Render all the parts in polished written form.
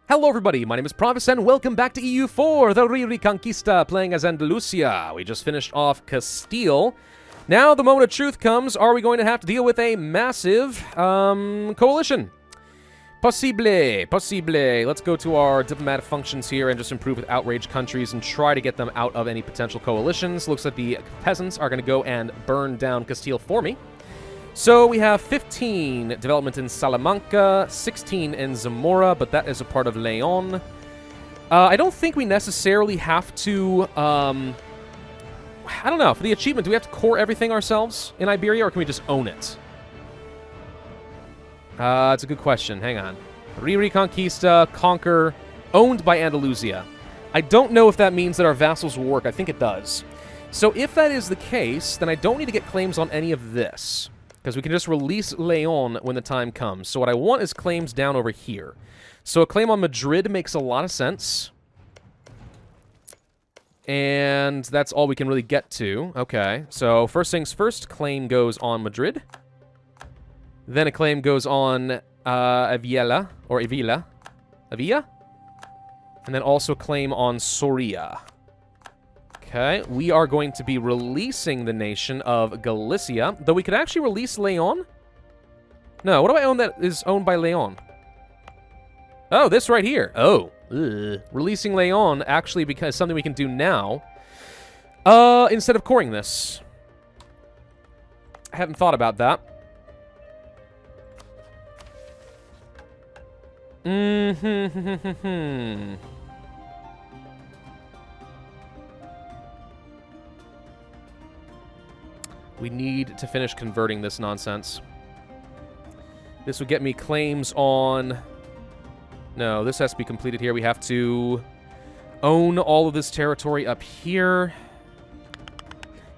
Hello everybody, my name is Pravus and welcome back to EU4, the Re-Reconquista, playing as Andalusia. We just finished off Castille. Now the moment of truth comes, are we going to have to deal with a massive, coalition? Possible. Let's go to our diplomatic functions here and just improve with outraged countries and try to get them out of any potential coalitions. Looks like the peasants are going to go and burn down Castille for me. So we have 15 development in Salamanca, 16 in Zamora, but that is a part of Leon. I don't think we necessarily have to, I don't know, for the achievement, do we have to core everything ourselves in Iberia, or can we just own it? It's a good question, hang on. Re-Reconquista, conquer, owned by Andalusia. I don't know if that means that our vassals will work, I think it does. So if that is the case, then I don't need to get claims on any of this, because we can just release Leon when the time comes. So what I want is claims down over here. So a claim on Madrid makes a lot of sense. And that's all we can really get to. Okay, so first things first, claim goes on Madrid. Then a claim goes on Avila, or Avila. Avila? And then also a claim on Soria. Okay, we are going to be releasing the nation of Galicia, though we could actually release Leon. No, what do I own that is owned by Leon? Oh, this right here. Oh, releasing Leon actually because something we can do now. Instead of coring this. I haven't thought about that. We need to finish converting this nonsense. This would get me claims on... No, this has to be completed here. We have to own all of this territory up here.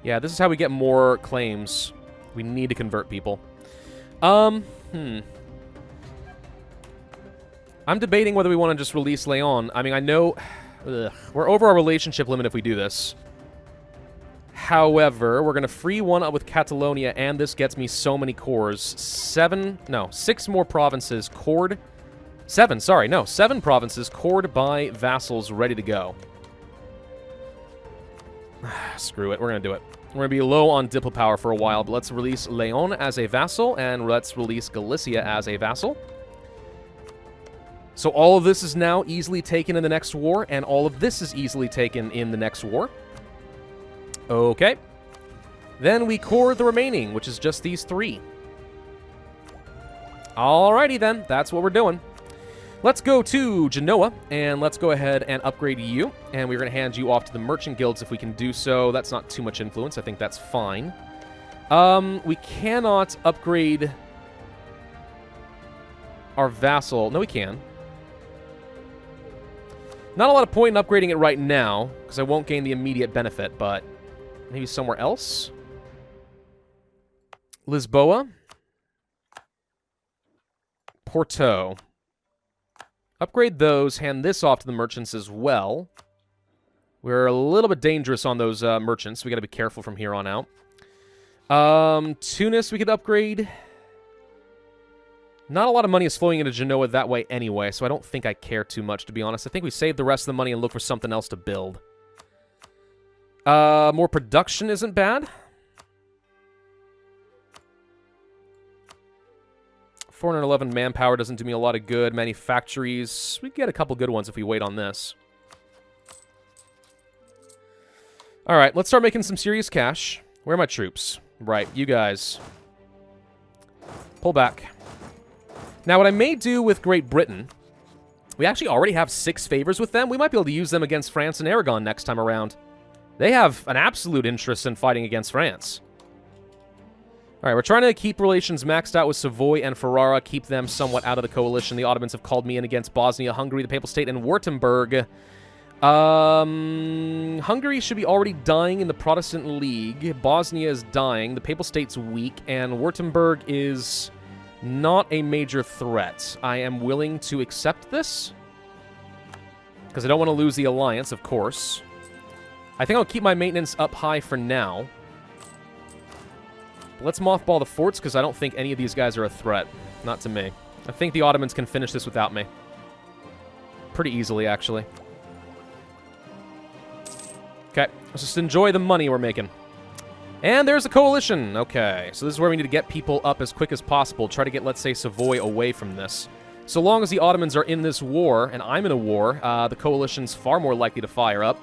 Yeah, this is how we get more claims. We need to convert people. I'm debating whether we want to just release Leon. I mean, I know... we're over our relationship limit if we do this. However, we're going to free one up with Catalonia, and this gets me so many cores. 6 more provinces cored. 7 provinces cored by vassals ready to go. Screw it, we're going to do it. We're going to be low on Diplo power for a while, but let's release Leon as a vassal, and let's release Galicia as a vassal. So all of this is now easily taken in the next war, and all of this is easily taken in the next war. Okay. Then we core the remaining, which is just these 3. Alrighty then, that's what we're doing. Let's go to Genoa, and let's go ahead and upgrade you. And we're going to hand you off to the merchant guilds if we can do so. That's not too much influence. I think that's fine. We cannot upgrade our vassal. No, we can. Not a lot of point in upgrading it right now, because I won't gain the immediate benefit, but... maybe somewhere else? Lisboa. Porto. Upgrade those, hand this off to the merchants as well. We're a little bit dangerous on those merchants. We gotta be careful from here on out. Tunis we could upgrade. Not a lot of money is flowing into Genoa that way anyway, so I don't think I care too much, to be honest. I think we save the rest of the money and look for something else to build. More production isn't bad. 411 manpower doesn't do me a lot of good. Manufactories, we get a couple good ones if we wait on this. Alright, let's start making some serious cash. Where are my troops? Right, you guys. Pull back. Now, what I may do with Great Britain... we actually already have 6 favors with them. We might be able to use them against France and Aragon next time around. They have an absolute interest in fighting against France. Alright, we're trying to keep relations maxed out with Savoy and Ferrara, keep them somewhat out of the coalition. The Ottomans have called me in against Bosnia, Hungary, the Papal State, and Württemberg. Hungary should be already dying in the Protestant League. Bosnia is dying. The Papal State's weak, and Württemberg is not a major threat. I am willing to accept this, because I don't want to lose the alliance, of course. I think I'll keep my maintenance up high for now. Let's mothball the forts, because I don't think any of these guys are a threat. Not to me. I think the Ottomans can finish this without me. pretty easily, actually. Okay, let's just enjoy the money we're making. And there's a coalition. Okay, so this is where we need to get people up as quick as possible. Try to get, let's say, Savoy away from this. So long as the Ottomans are in this war, and I'm in a war, the coalition's far more likely to fire up.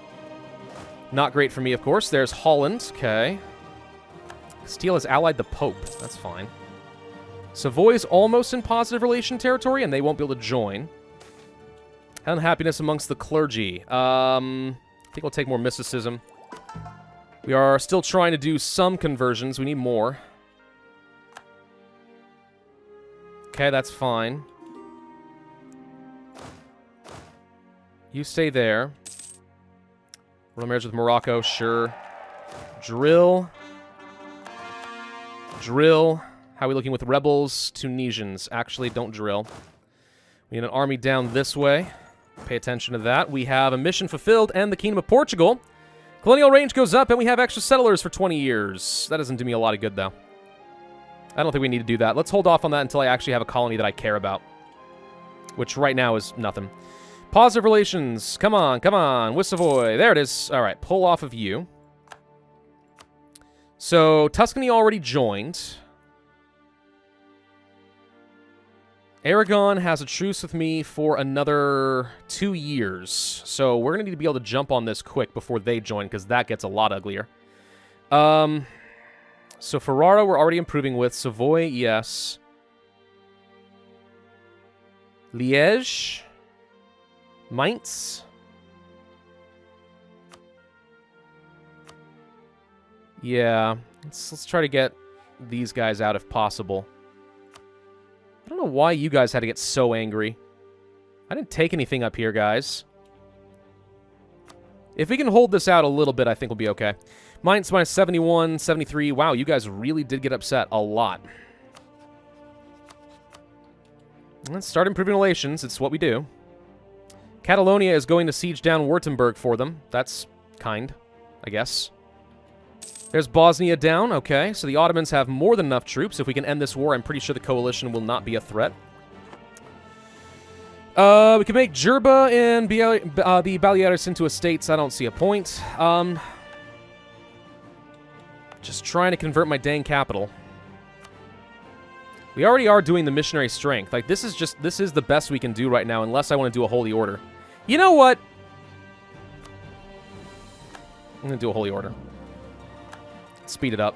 Not great for me, of course. There's Holland. Okay. Castille has allied the Pope. That's fine. Savoy's almost in positive relation territory, and they won't be able to join. Unhappiness amongst the clergy. I think we'll take more mysticism. We are still trying to do some conversions. We need more. Okay, that's fine. You stay there. Royal marriage with Morocco, sure. Drill. Drill. How are we looking with rebels? Tunisians. Actually, don't drill. We need an army down this way. Pay attention to that. We have a mission fulfilled and the Kingdom of Portugal. Colonial range goes up and we have extra settlers for 20 years. That doesn't do me a lot of good, though. I don't think we need to do that. Let's hold off on that until I actually have a colony that I care about. Which right now is nothing. Positive relations. Come on, come on. With Savoy. There it is. All right, pull off of you. So, Tuscany already joined. Aragon has a truce with me for another 2 years. So, we're going to need to be able to jump on this quick before they join, because that gets a lot uglier. So, Ferrara we're already improving with. Savoy, yes. Liège. Mainz. Yeah, let's try to get these guys out if possible. I don't know why you guys had to get so angry. I didn't take anything up here, guys. If we can hold this out a little bit, I think we'll be okay. Mainz minus 71, 73. Wow, you guys really did get upset a lot. Let's start improving relations. It's what we do. Catalonia is going to siege down Württemberg for them. That's kind, I guess. There's Bosnia down. Okay, so the Ottomans have more than enough troops. If we can end this war, I'm pretty sure the coalition will not be a threat. We can make Jerba and the Baleares into estates. I don't see a point. Just trying to convert my dang capital. We already are doing the missionary strength. Like, this is the best we can do right now, unless I want to do a holy order. You know what? I'm going to do a holy order. Speed it up.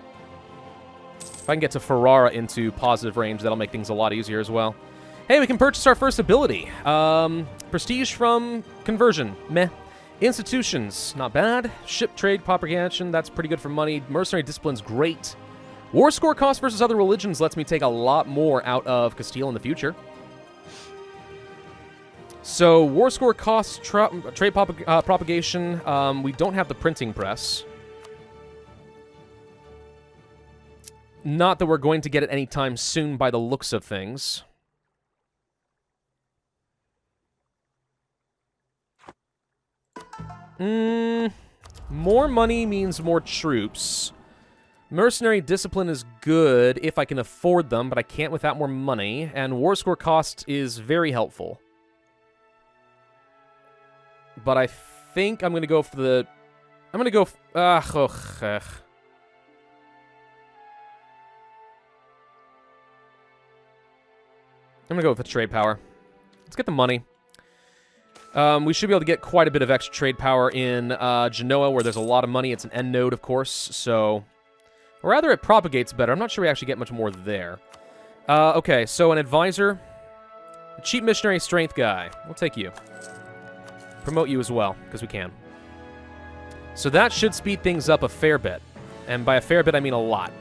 If I can get to Ferrara into positive range, that'll make things a lot easier as well. Hey, we can purchase our first ability. Prestige from conversion. Meh. Institutions. Not bad. Ship trade propagation. That's pretty good for money. Mercenary discipline's great. War score cost versus other religions lets me take a lot more out of Castile in the future. So, war score costs, trade propagation. We don't have the printing press. Not that we're going to get it anytime soon by the looks of things. More money means more troops. Mercenary discipline is good if I can afford them, but I can't without more money. And war score cost is very helpful. But I think I'm going to go for the... I'm going to go... I'm going to go with the trade power. Let's get the money. We should be able to get quite a bit of extra trade power in Genoa, where there's a lot of money. It's an end node, of course, so... Or rather, it propagates better. I'm not sure we actually get much more there. Okay, so an advisor. A cheap missionary strength guy. We'll take you. Promote you as well, because we can. So that should speed things up a fair bit. And by a fair bit, I mean a lot.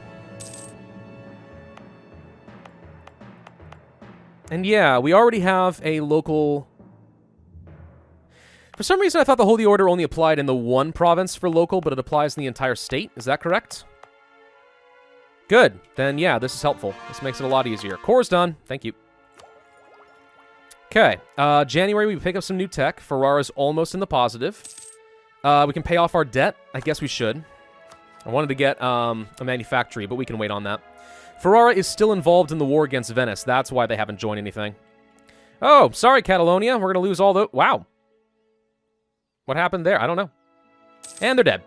And yeah, we already have a local... For some reason, I thought the Holy Order only applied in the one province for local, but it applies in the entire state. Is that correct? Good. Then, yeah, this is helpful. This makes it a lot easier. Core's done. Thank you. Okay. January, we pick up some new tech. Ferrara's almost in the positive. We can pay off our debt. I guess we should. I wanted to get a manufactory, but we can wait on that. Ferrara is still involved in the war against Venice. That's why they haven't joined anything. Oh, sorry, Catalonia. We're going to lose all the... Wow. What happened there? I don't know. And they're dead.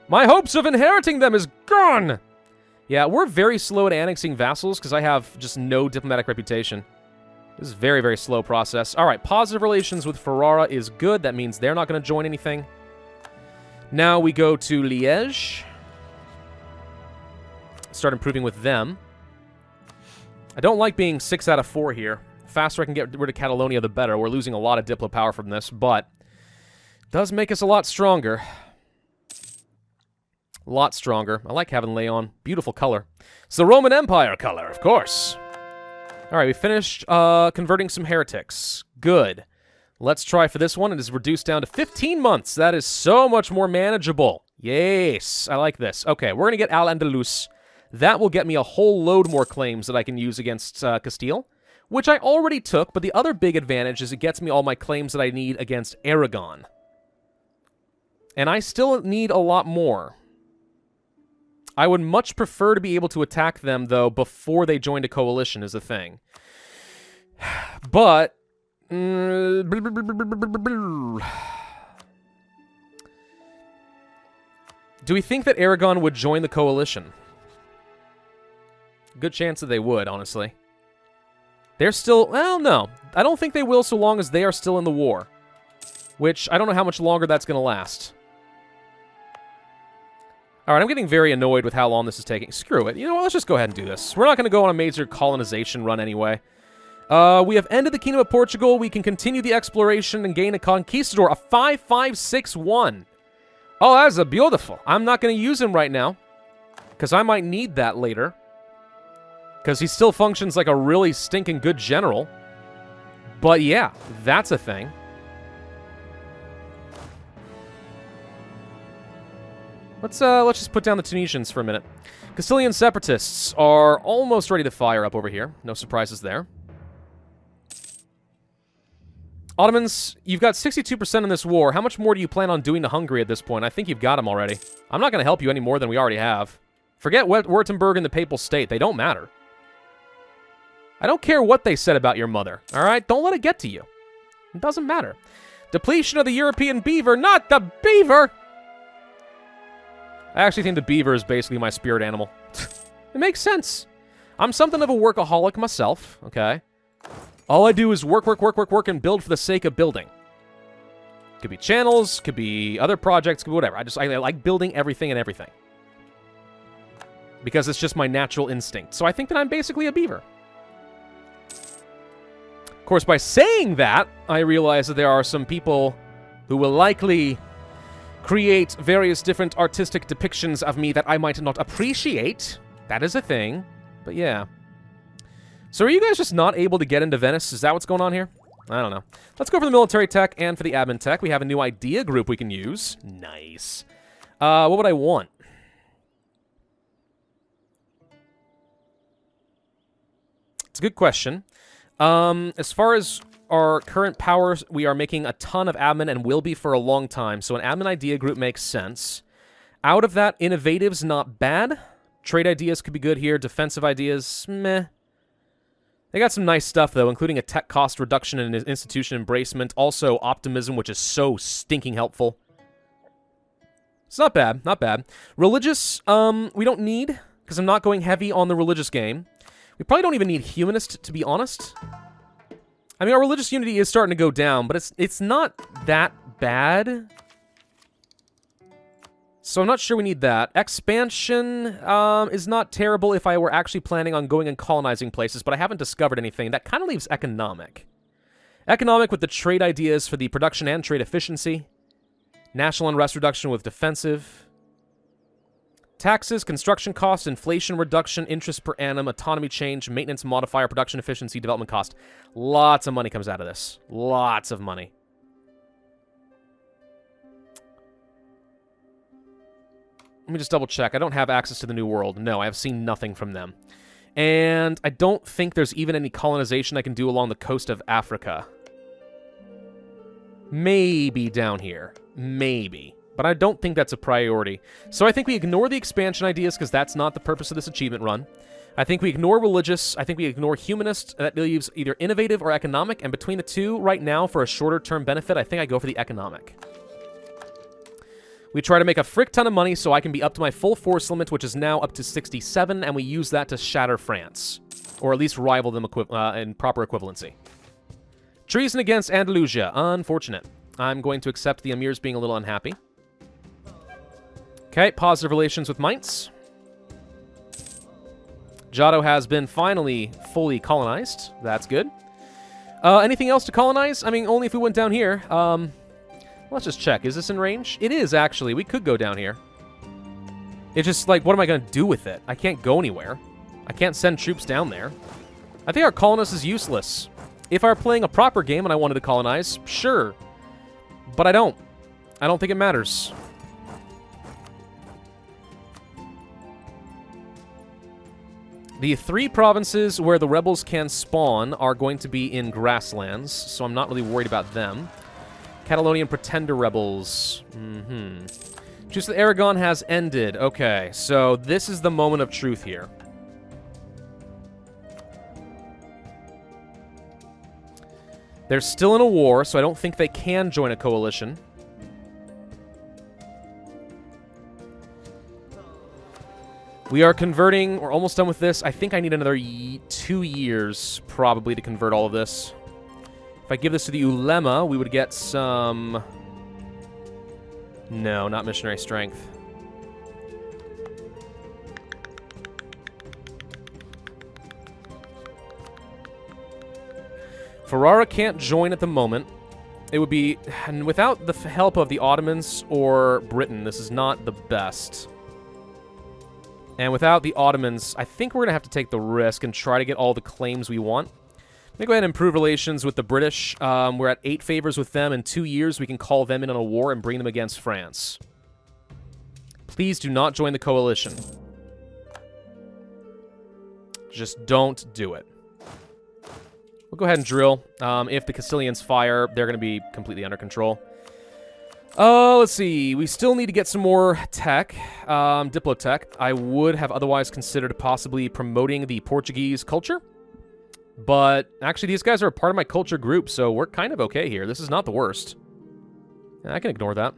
My hopes of inheriting them is gone! Yeah, we're very slow at annexing vassals because I have just no diplomatic reputation. This is a very, very slow process. All right, positive relations with Ferrara is good. That means they're not going to join anything. Now we go to Liège. Start improving with them. I don't like being 6 out of 4 here. The faster I can get rid of Catalonia, the better. We're losing a lot of Diplo power from this, but it does make us a lot stronger. A lot stronger. I like having Leon. Beautiful color. It's the Roman Empire color, of course. All right, we finished converting some heretics. Good. Let's try for this one. It is reduced down to 15 months. That is so much more manageable. Yes, I like this. Okay, we're going to get Al-Andalus. That will get me a whole load more claims that I can use against Castille, which I already took, but the other big advantage is it gets me all my claims that I need against Aragon. And I still need a lot more. I would much prefer to be able to attack them, though, before they joined a coalition is the thing. But... do we think that Aragon would join the coalition? Good chance that they would, honestly. They're still... Well, no. I don't think they will so long as they are still in the war. Which, I don't know how much longer that's going to last. Alright, I'm getting very annoyed with how long this is taking. Screw it. You know what? Let's just go ahead and do this. We're not going to go on a major colonization run anyway. We have ended the Kingdom of Portugal. We can continue the exploration and gain a conquistador. A 5561. Oh, that's a beautiful. I'm not going to use him right now. Because I might need that later. Because he still functions like a really stinking good general. But yeah, that's a thing. Let's just put down the Tunisians for a minute. Castilian separatists are almost ready to fire up over here. No surprises there. Ottomans, you've got 62% in this war. How much more do you plan on doing to Hungary at this point? I think you've got them already. I'm not going to help you any more than we already have. Forget Württemberg and the Papal State. They don't matter. I don't care what they said about your mother, all right? Don't let it get to you. It doesn't matter. Depletion of the European beaver, not the beaver! I actually think the beaver is basically my spirit animal. It makes sense. I'm something of a workaholic myself, okay? All I do is work, and build for the sake of building. Could be channels, could be other projects, could be whatever. I like building everything and everything. Because it's just my natural instinct. So I think that I'm basically a beaver. Of course, by saying that, I realize that there are some people who will likely create various different artistic depictions of me that I might not appreciate. That is a thing. But yeah. So are you guys just not able to get into Venice? Is that what's going on here? I don't know. Let's go for the military tech and for the admin tech. We have a new idea group we can use. Nice. What would I want? It's a good question. As far as our current powers, we are making a ton of admin and will be for a long time, so an admin idea group makes sense. Out of that, innovative's not bad. Trade ideas could be good here. Defensive ideas, meh. They got some nice stuff, though, including a tech cost reduction and institution embracement. Also, optimism, which is so stinking helpful. It's not bad, not bad. Religious, we don't need, because I'm not going heavy on the religious game. We probably don't even need humanist, to be honest. I mean, our religious unity is starting to go down, but it's not that bad. So I'm not sure we need that. Expansion is not terrible if I were actually planning on going and colonizing places, but I haven't discovered anything. That kind of leaves economic. Economic with the trade ideas for the production and trade efficiency. National unrest reduction with defensive. Taxes, construction cost, inflation reduction, interest per annum, autonomy change, maintenance modifier, production efficiency, development cost. Lots of money comes out of this. Lots of money. Let me just double check. I don't have access to the New World. No, I have seen nothing from them. And I don't think there's even any colonization I can do along the coast of Africa. Maybe down here. Maybe. But I don't think that's a priority. So I think we ignore the expansion ideas because that's not the purpose of this achievement run. I think we ignore religious. I think we ignore humanist. That leaves either innovative or economic. And between the two, right now, for a shorter-term benefit, I think I go for the economic. We try to make a frick ton of money so I can be up to my full force limit, which is now up to 67, and we use that to shatter France. Or at least rival them in proper equivalency. Treason against Andalusia. Unfortunate. I'm going to accept the emirs being a little unhappy. Okay, positive relations with Mainz. Giotto has been finally fully colonized. That's good. Anything else to colonize? I mean, only if we went down here. Let's just check. Is this in range? It is, actually. We could go down here. It's just, like, what am I going to do with it? I can't go anywhere. I can't send troops down there. I think our colonist is useless. If I were playing a proper game and I wanted to colonize, sure. But I don't. I don't think it matters. The 3 provinces where the rebels can spawn are going to be in grasslands, so I'm not really worried about them. Catalonian pretender rebels. Truce with Aragon has ended. Okay, so this is the moment of truth here. They're still in a war, so I don't think they can join a coalition. We are converting. We're almost done with this. I think I need another 2 years, probably, to convert all of this. If I give this to the Ulema, we would get some... No, not missionary strength. Ferrara can't join at the moment. It would be... And without the help of the Ottomans or Britain, this is not the best. And without the Ottomans, I think we're going to have to take the risk and try to get all the claims we want. Let me go ahead and improve relations with the British. We're at 8 favors with them. In 2 years, we can call them in on a war and bring them against France. Please do not join the coalition. Just don't do it. We'll go ahead and drill. If the Castilians fire, they're going to be completely under control. Let's see. We still need to get some more tech. Diplotech. I would have otherwise considered possibly promoting the Portuguese culture. But actually, these guys are a part of my culture group, so we're kind of okay here. This is not the worst. I can ignore that.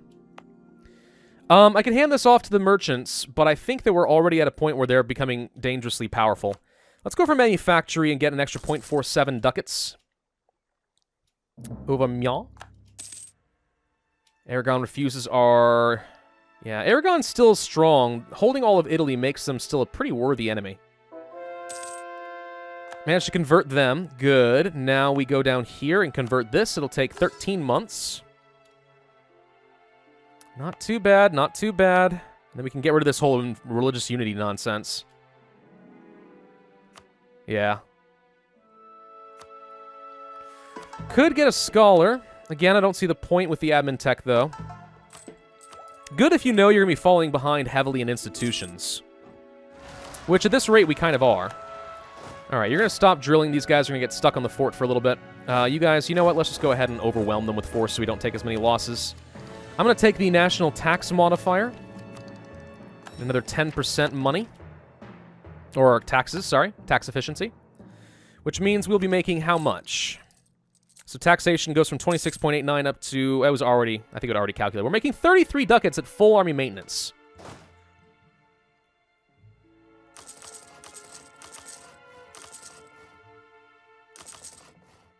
I can hand this off to the merchants, but I think that we're already at a point where they're becoming dangerously powerful. Let's go for manufactory and get an extra 0.47 ducats. Auvignon. Aragon refuses our... Yeah, Aragon's still strong. Holding all of Italy makes them still a pretty worthy enemy. Managed to convert them. Good. Now we go down here and convert this. It'll take 13 months. Not too bad, not too bad. And then we can get rid of this whole religious unity nonsense. Yeah. Could get a scholar. Again, I don't see the point with the admin tech, though. Good if you know you're going to be falling behind heavily in institutions. Which, at this rate, we kind of are. Alright, you're going to stop drilling. These guys are going to get stuck on the fort for a little bit. You guys, you know what? Let's just go ahead and overwhelm them with force so we don't take as many losses. I'm going to take the national tax modifier. Another 10% money. Or taxes, sorry. Tax efficiency. Which means we'll be making how much? So taxation goes from 26.89 up to... It was already... I think it already calculated. We're making 33 ducats at full army maintenance.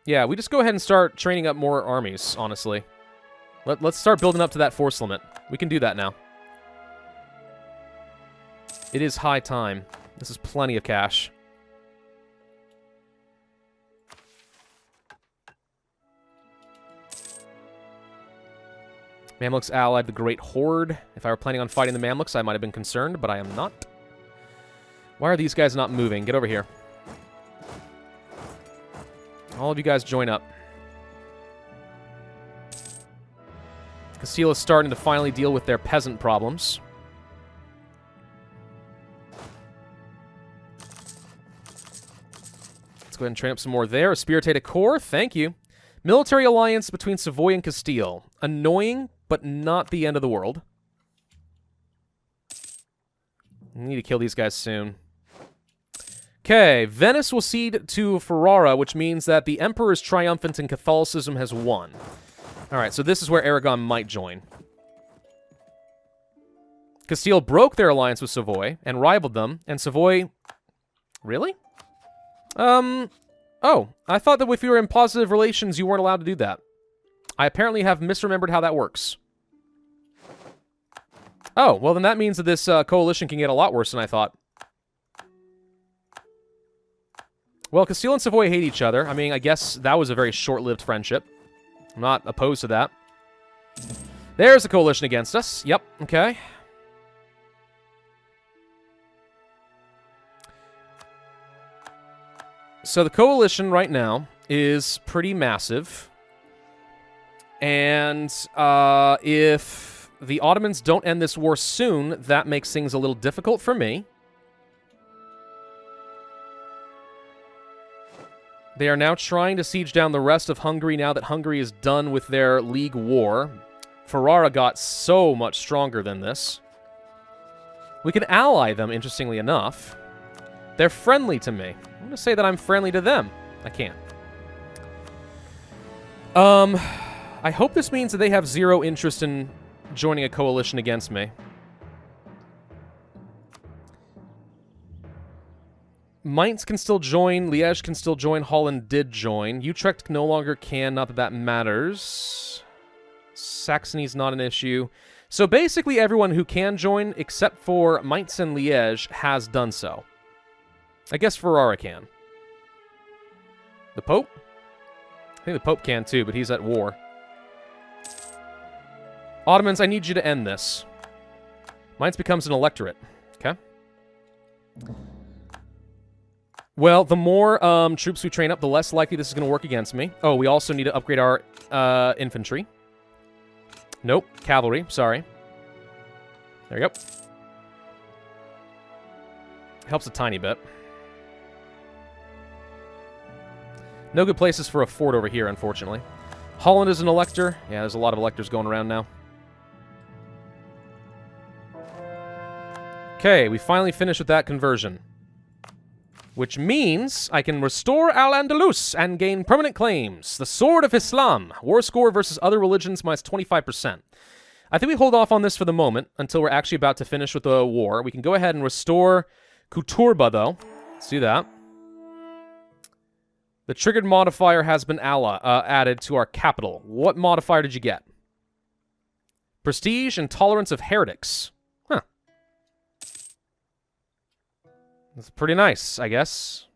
Yeah, we just go ahead and start training up more armies, honestly. Let's start building up to that force limit. We can do that now. It is high time. This is plenty of cash. Mamluks allied the Great Horde. If I were planning on fighting the Mamluks, I might have been concerned, but I am not. Why are these guys not moving? Get over here. All of you guys join up. Castille is starting to finally deal with their peasant problems. Let's go ahead and train up some more there. Espiritate Corps, thank you. Military alliance between Savoy and Castille. Annoying, but not the end of the world. We need to kill these guys soon. Okay, Venice will cede to Ferrara, which means that the Emperor is triumphant and Catholicism has won. Alright, so this is where Aragon might join. Castile broke their alliance with Savoy and rivaled them, and Savoy... Really? Oh, I thought that if you were in positive relations, you weren't allowed to do that. I apparently have misremembered how that works. Oh, well then that means that this coalition can get a lot worse than I thought. Well, Castile and Savoy hate each other. I mean, I guess that was a very short-lived friendship. I'm not opposed to that. There's a coalition against us. Yep, okay. So the coalition right now is pretty massive. And if the Ottomans don't end this war soon, that makes things a little difficult for me. They are now trying to siege down the rest of Hungary now that Hungary is done with their League War. Ferrara got so much stronger than this. We can ally them, interestingly enough. They're friendly to me. I'm going to say that I'm friendly to them. I can't. I hope this means that they have zero interest in joining a coalition against me. Mainz can still join. Liège can still join. Holland did join. Utrecht no longer can. Not that that matters. Saxony's not an issue. So basically everyone who can join, except for Mainz and Liège, has done so. I guess Ferrara can. The Pope? I think the Pope can too, but he's at war. Ottomans, I need you to end this. Mainz becomes an electorate. Okay. Well, the more troops we train up, the less likely this is going to work against me. Oh, we also need to upgrade our infantry. Nope, cavalry, sorry. There you go. Helps a tiny bit. No good places for a fort over here, unfortunately. Holland is an elector. Yeah, there's a lot of electors going around now. Okay, we finally finished with that conversion. Which means I can restore Al-Andalus and gain permanent claims. The Sword of Islam. War score versus other religions minus 25%. I think we hold off on this for the moment until we're actually about to finish with the war. We can go ahead and restore Kuturba, though. Let's do that. The triggered modifier has been added to our capital. What modifier did you get? Prestige and tolerance of heretics. Huh. That's pretty nice, I guess.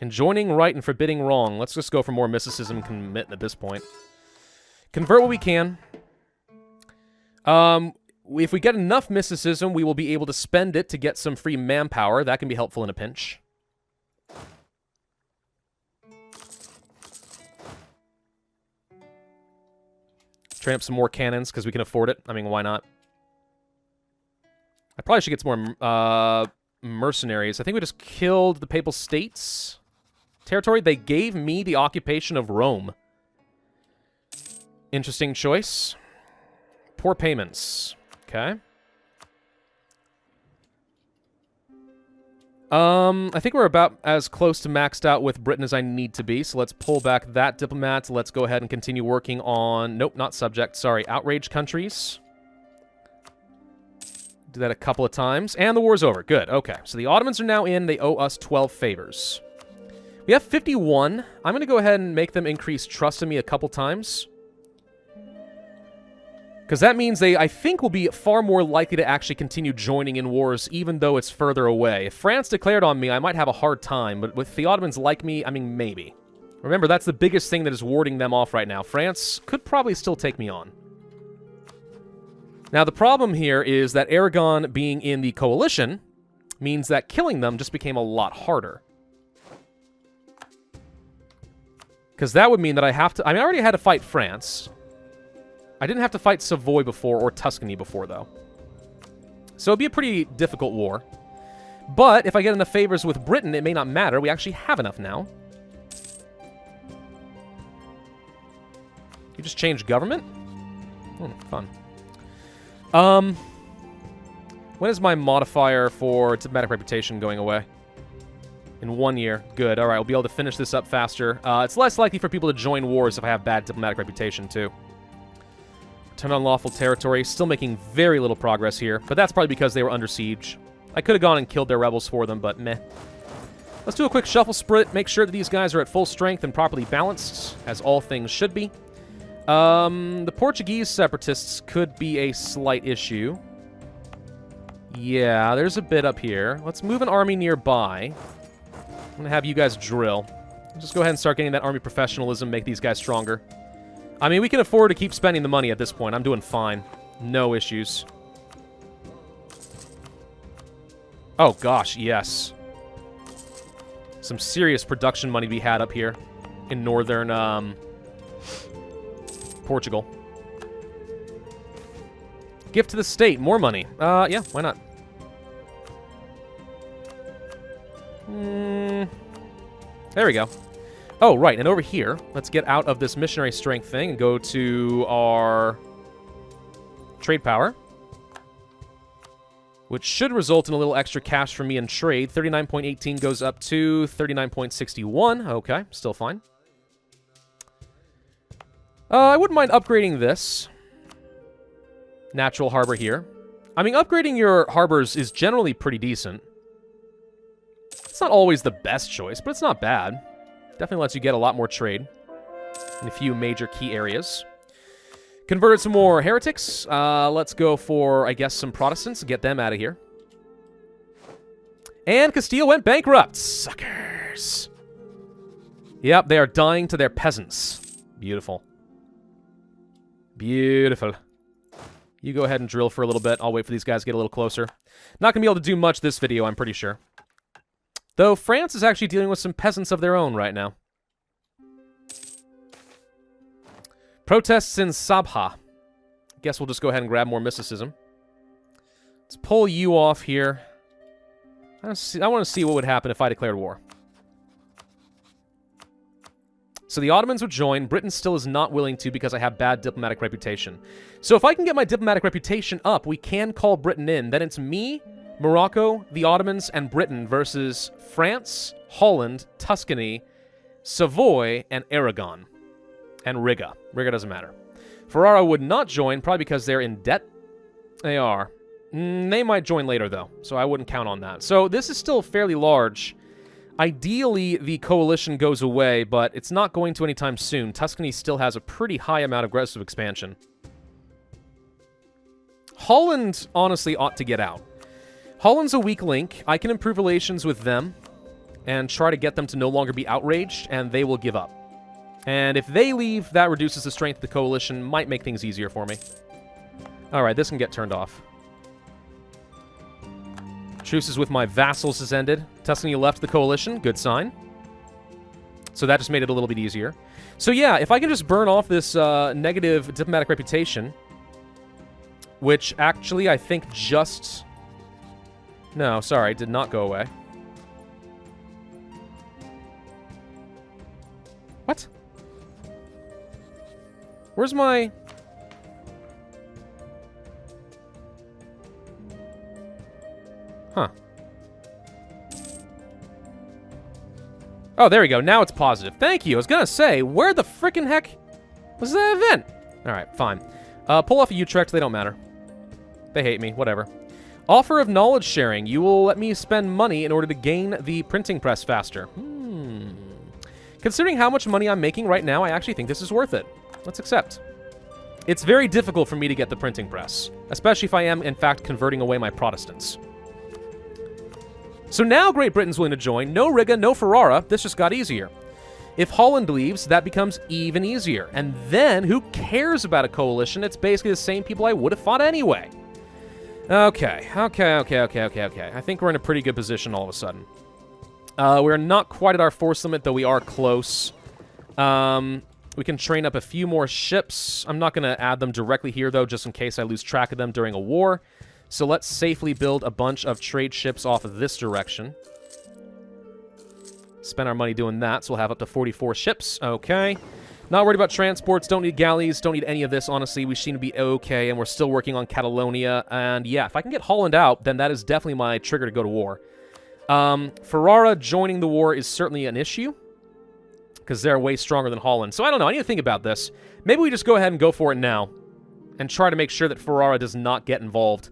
Enjoining right and forbidding wrong. Let's just go for more mysticism and commit at this point. Convert what we can. If we get enough mysticism, we will be able to spend it to get some free manpower. That can be helpful in a pinch. Train up some more cannons, because we can afford it. I mean, why not? I probably should get some more mercenaries. I think we just killed the Papal States territory. They gave me the occupation of Rome. Interesting choice. Poor payments. Okay. I think we're about as close to maxed out with Britain as I need to be, so let's pull back that diplomat. Let's go ahead and continue working on... Nope, not subject. Sorry, outrage countries. Do that a couple of times. And the war's over. Good, okay. So the Ottomans are now in. They owe us 12 favors. We have 51. I'm going to go ahead and make them increase trust in me a couple times. Because that means they, I think, will be far more likely to actually continue joining in wars, even though it's further away. If France declared on me, I might have a hard time, but with the Ottomans like me, I mean, maybe. Remember, that's the biggest thing that is warding them off right now. France could probably still take me on. Now, the problem here is that Aragon being in the coalition means that killing them just became a lot harder. Because that would mean that I have to... I mean, I already had to fight France. I didn't have to fight Savoy before, or Tuscany before, though. So it'd be a pretty difficult war. But if I get enough favors with Britain, it may not matter. We actually have enough now. You just changed government? Fun. When is my modifier for diplomatic reputation going away? In 1 year. Good. All right, we'll be able to finish this up faster. It's less likely for people to join wars if I have bad diplomatic reputation, too. Turn on lawful territory. Still making very little progress here, but that's probably because they were under siege. I could have gone and killed their rebels for them, but meh. Let's do a quick shuffle split. Make sure that these guys are at full strength and properly balanced, as all things should be. The Portuguese separatists could be a slight issue. Yeah, there's a bit up here. Let's move an army nearby. I'm going to have you guys drill. Just go ahead and start getting that army professionalism, make these guys stronger. I mean, we can afford to keep spending the money at this point. I'm doing fine. No issues. Oh, gosh, yes. Some serious production money to be had up here in northern, Portugal. Gift to the state. More money. Yeah, why not? There we go. Oh, right, and over here, let's get out of this missionary strength thing and go to our trade power, which should result in a little extra cash for me in trade. 39.18 goes up to 39.61. Okay, still fine. I wouldn't mind upgrading this. Natural harbor here. I mean, upgrading your harbors is generally pretty decent. It's not always the best choice, but it's not bad. Definitely lets you get a lot more trade in a few major key areas. Converted some more heretics. Let's go for, I guess, some Protestants and get them out of here. And Castille went bankrupt. Suckers. Yep, they are dying to their peasants. Beautiful. Beautiful. You go ahead and drill for a little bit. I'll wait for these guys to get a little closer. Not going to be able to do much this video, I'm pretty sure. Though France is actually dealing with some peasants of their own right now. Protests in Sabha. Guess we'll just go ahead and grab more mysticism. Let's pull you off here. I want to see what would happen if I declared war. So the Ottomans would join. Britain still is not willing to because I have bad diplomatic reputation. So if I can get my diplomatic reputation up, we can call Britain in. Then it's me, Morocco, the Ottomans, and Britain versus France, Holland, Tuscany, Savoy, and Aragon. And Riga. Riga doesn't matter. Ferrara would not join, probably because they're in debt. They are. They might join later, though, so I wouldn't count on that. So this is still fairly large. Ideally, the coalition goes away, but it's not going to anytime soon. Tuscany still has a pretty high amount of aggressive expansion. Holland, honestly, ought to get out. Holland's a weak link. I can improve relations with them and try to get them to no longer be outraged, and they will give up. And if they leave, that reduces the strength of the coalition, might make things easier for me. Alright, this can get turned off. Truces with my vassals has ended. Tuscany left the coalition. Good sign. So that just made it a little bit easier. So yeah, if I can just burn off this negative diplomatic reputation, which actually I think just... No, sorry, did not go away. What? Where's my... Huh. Oh, there we go. Now it's positive. Thank you. I was gonna say, where the frickin' heck was that event? Alright, fine. Pull off a Utrecht. They don't matter. They hate me. Whatever. Offer of knowledge sharing. You will let me spend money in order to gain the printing press faster. Considering how much money I'm making right now, I actually think this is worth it. Let's accept. It's very difficult for me to get the printing press, especially if I am, in fact, converting away my Protestants. So now Great Britain's willing to join. No Riga, no Ferrara. This just got easier. If Holland leaves, that becomes even easier. And then, who cares about a coalition? It's basically the same people I would have fought anyway. Okay. I think we're in a pretty good position all of a sudden. We're not quite at our force limit, though we are close. We can train up a few more ships. I'm not going to add them directly here, though, just in case I lose track of them during a war. So let's safely build a bunch of trade ships off of this direction. Spend our money doing that, so we'll have up to 44 ships. Okay. Not worried about transports, don't need galleys, don't need any of this, honestly. We seem to be okay, and we're still working on Catalonia. And yeah, if I can get Holland out, then that is definitely my trigger to go to war. Ferrara joining the war is certainly an issue, because they're way stronger than Holland. So I don't know. I need to think about this. Maybe we just go ahead and go for it now, and try to make sure that Ferrara does not get involved.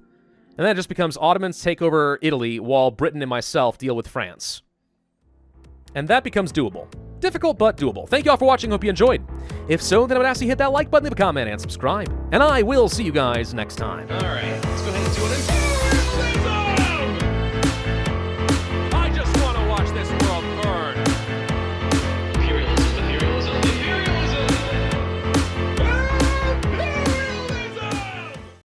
And then it just becomes Ottomans take over Italy, while Britain and myself deal with France. And that becomes doable. Difficult, but doable. Thank you all for watching. Hope you enjoyed. If so, then I would ask you to hit that like button, leave a comment, and subscribe. And I will see you guys next time. All right, let's go ahead and do it.